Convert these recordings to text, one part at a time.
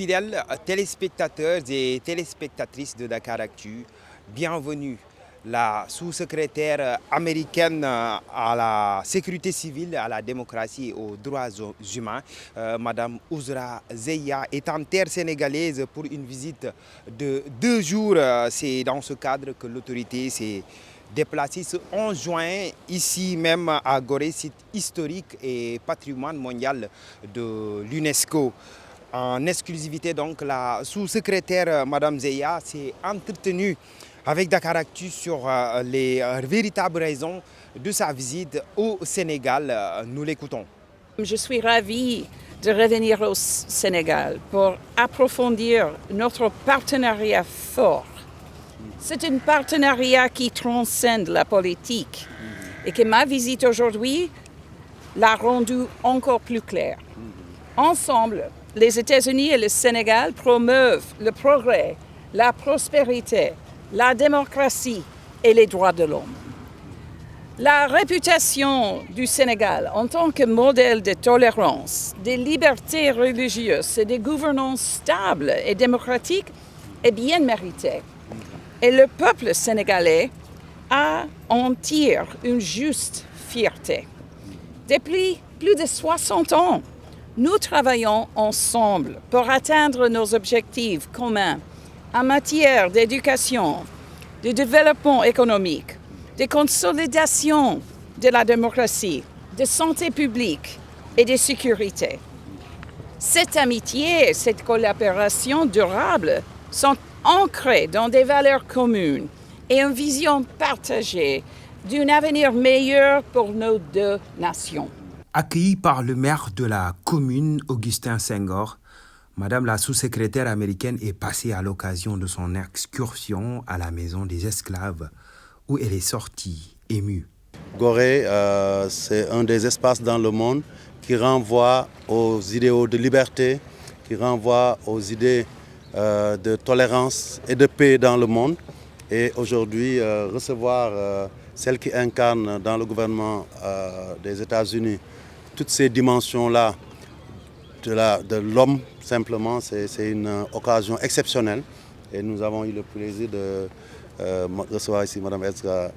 Fidèles téléspectateurs et téléspectatrices de Dakaractu, bienvenue. La sous-secrétaire américaine à la sécurité civile, à la démocratie et aux droits humains, Madame Ouzra Zeya, est en terre sénégalaise pour une visite de 2 jours. C'est dans ce cadre que l'autorité s'est déplacée ce 11 juin, ici même à Gorée, site historique et patrimoine mondial de l'UNESCO. En exclusivité, donc, la sous-secrétaire Madame Zeya s'est entretenue avec Dakaractu sur les véritables raisons de sa visite au Sénégal. Nous l'écoutons. Je suis ravie de revenir au Sénégal pour approfondir notre partenariat fort. C'est un partenariat qui transcende la politique et que ma visite aujourd'hui l'a rendu encore plus clair. Ensemble, les États-Unis et le Sénégal promeuvent le progrès, la prospérité, la démocratie et les droits de l'homme. La réputation du Sénégal en tant que modèle de tolérance, de liberté religieuse et de gouvernance stable et démocratique est bien méritée. Et le peuple sénégalais en tire une juste fierté. Depuis plus de 60 ans, nous travaillons ensemble pour atteindre nos objectifs communs en matière d'éducation, de développement économique, de consolidation de la démocratie, de santé publique et de sécurité. Cette amitié et cette collaboration durable sont ancrées dans des valeurs communes et une vision partagée d'un avenir meilleur pour nos deux nations. Accueillie par le maire de la commune, Augustin Senghor, Madame la sous-secrétaire américaine est passée à l'occasion de son excursion à la maison des esclaves, où elle est sortie émue. Gorée, c'est un des espaces dans le monde qui renvoie aux idéaux de liberté, qui renvoie aux idées de tolérance et de paix dans le monde. Et aujourd'hui, recevoir celle qui incarne dans le gouvernement des États-Unis toutes ces dimensions-là de l'homme, simplement, c'est une occasion exceptionnelle. Et nous avons eu le plaisir de recevoir ici Mme Ezra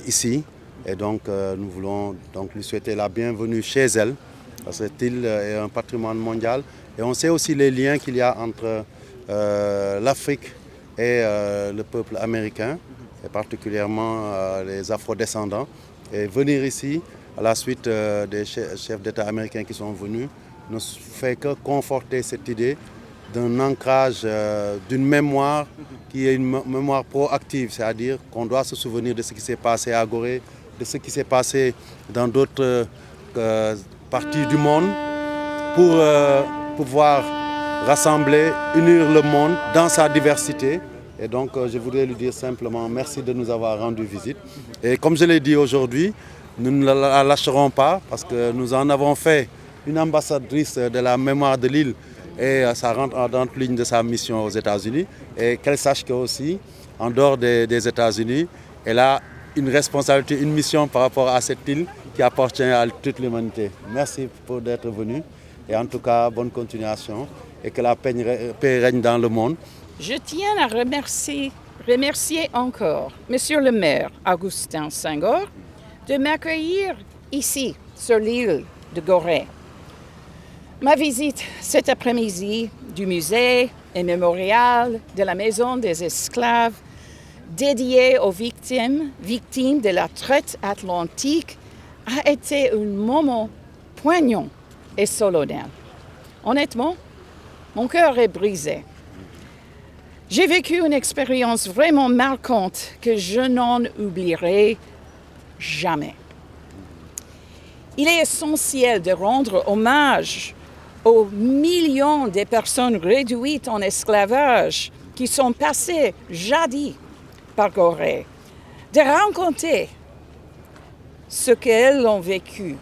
ici. Et donc, nous voulons donc lui souhaiter la bienvenue chez elle. Parce que cette île est un patrimoine mondial. Et on sait aussi les liens qu'il y a entre l'Afrique et le peuple américain, et particulièrement les afro-descendants. Et venir ici, à la suite des chefs d'État américains qui sont venus, ne fait que conforter cette idée d'un ancrage, d'une mémoire qui est une mémoire proactive, c'est-à-dire qu'on doit se souvenir de ce qui s'est passé à Gorée, de ce qui s'est passé dans d'autres parties du monde, pour pouvoir rassembler, unir le monde dans sa diversité. Et donc je voudrais lui dire simplement merci de nous avoir rendu visite. Et comme je l'ai dit aujourd'hui, nous ne la lâcherons pas parce que nous en avons fait une ambassadrice de la mémoire de l'île et ça rentre en dans ligne de sa mission aux États-Unis. Et qu'elle sache qu'aussi, en dehors des États-Unis, elle a une responsabilité, une mission par rapport à cette île qui appartient à toute l'humanité. Merci pour d'être venu et en tout cas, bonne continuation et que la paix règne dans le monde. Je tiens à remercier encore Monsieur le maire Augustin Senghor de m'accueillir ici, sur l'île de Gorée. Ma visite cet après-midi du musée et mémorial de la Maison des Esclaves dédié aux victimes de la traite atlantique a été un moment poignant et solennel. Honnêtement, mon cœur est brisé. J'ai vécu une expérience vraiment marquante que je n'en oublierai jamais. Il est essentiel de rendre hommage aux millions de personnes réduites en esclavage qui sont passées jadis par Gorée, de raconter ce qu'elles ont vécu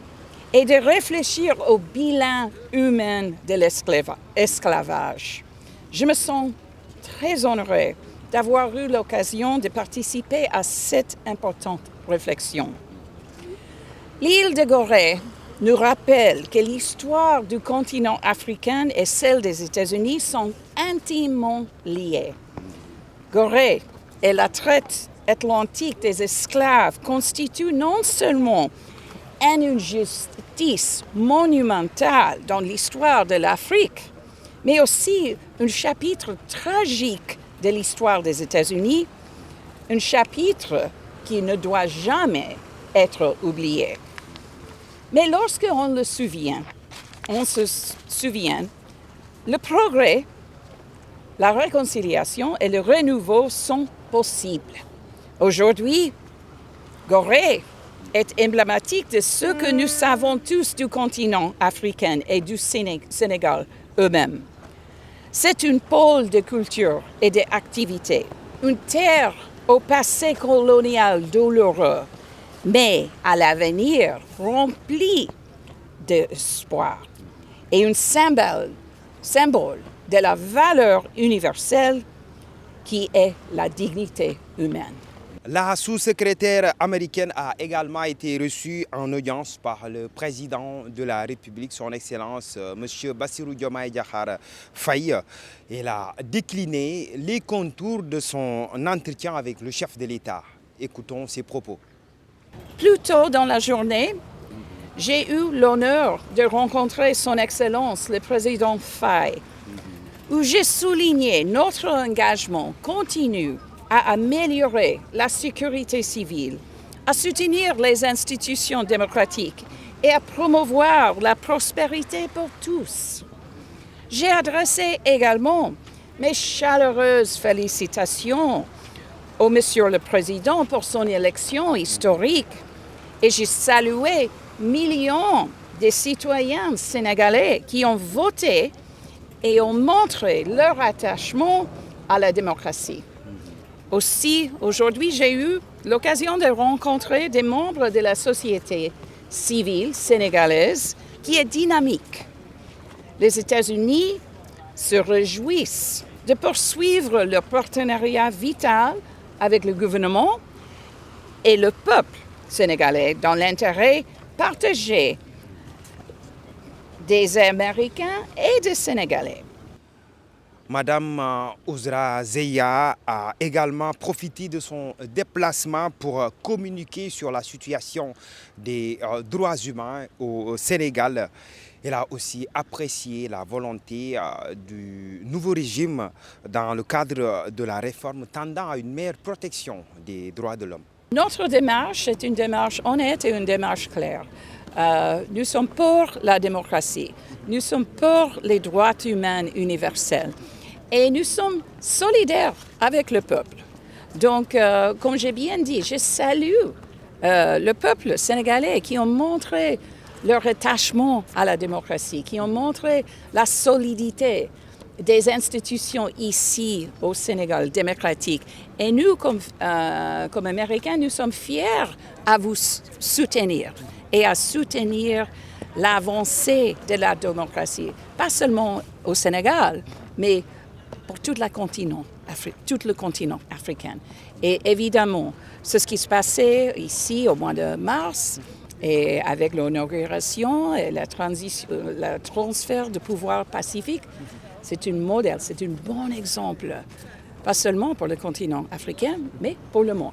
et de réfléchir au bilan humain de l'esclavage. Je me sens très honorée d'avoir eu l'occasion de participer à cette importante réflexion. L'île de Gorée nous rappelle que l'histoire du continent africain et celle des États-Unis sont intimement liées. Gorée et la traite atlantique des esclaves constituent non seulement une injustice monumentale dans l'histoire de l'Afrique, mais aussi un chapitre tragique de l'histoire des États-Unis, un chapitre qui ne doit jamais être oublié. Mais lorsqu'on se souvient, le progrès, la réconciliation et le renouveau sont possibles. Aujourd'hui, Gorée est emblématique de ce que nous savons tous du continent africain et du Sénégal eux-mêmes. C'est une pôle de culture et d'activité, une terre au passé colonial douloureux, mais à l'avenir rempli d'espoir et un symbole de la valeur universelle qui est la dignité humaine. La sous-secrétaire américaine a également été reçue en audience par le président de la République, son Excellence, M. Bassirou Diomaye Diakhar Faye. Elle a décliné les contours de son entretien avec le chef de l'État. Écoutons ses propos. Plus tôt dans la journée, j'ai eu l'honneur de rencontrer son Excellence, le président Faye, où j'ai souligné notre engagement continu à améliorer la sécurité civile, à soutenir les institutions démocratiques et à promouvoir la prospérité pour tous. J'ai adressé également mes chaleureuses félicitations au Monsieur le Président pour son élection historique et j'ai salué millions de citoyens sénégalais qui ont voté et ont montré leur attachement à la démocratie. Aussi, aujourd'hui, j'ai eu l'occasion de rencontrer des membres de la société civile sénégalaise qui est dynamique. Les États-Unis se réjouissent de poursuivre leur partenariat vital avec le gouvernement et le peuple sénégalais dans l'intérêt partagé des Américains et des Sénégalais. Madame Ouzra Zeya a également profité de son déplacement pour communiquer sur la situation des droits humains au Sénégal. Elle a aussi apprécié la volonté du nouveau régime dans le cadre de la réforme tendant à une meilleure protection des droits de l'homme. Notre démarche est une démarche honnête et une démarche claire. Nous sommes pour la démocratie, nous sommes pour les droits humains universels. Et nous sommes solidaires avec le peuple. Donc, comme j'ai bien dit, je salue le peuple sénégalais qui ont montré leur attachement à la démocratie, qui ont montré la solidité des institutions ici au Sénégal démocratique. Et nous, comme Américains, nous sommes fiers à vous soutenir et à soutenir l'avancée de la démocratie, pas seulement au Sénégal, mais pour tout le continent africain. Et évidemment, c'est ce qui se passait ici au mois de mars, et avec l'inauguration et le transfert de pouvoir pacifique, c'est un modèle, c'est un bon exemple, pas seulement pour le continent africain, mais pour le monde.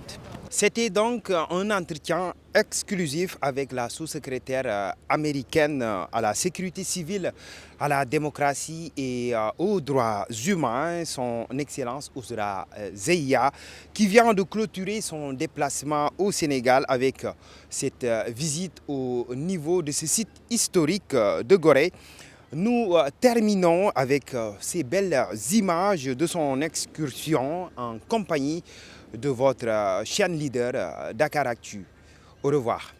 C'était donc un entretien exclusif avec la sous-secrétaire américaine à la sécurité civile, à la démocratie et aux droits humains, son Excellence Ouzra Zeya, qui vient de clôturer son déplacement au Sénégal avec cette visite au niveau de ce site historique de Gorée. Nous terminons avec ces belles images de son excursion en compagnie de votre chaîne leader Dakaractu. Au revoir.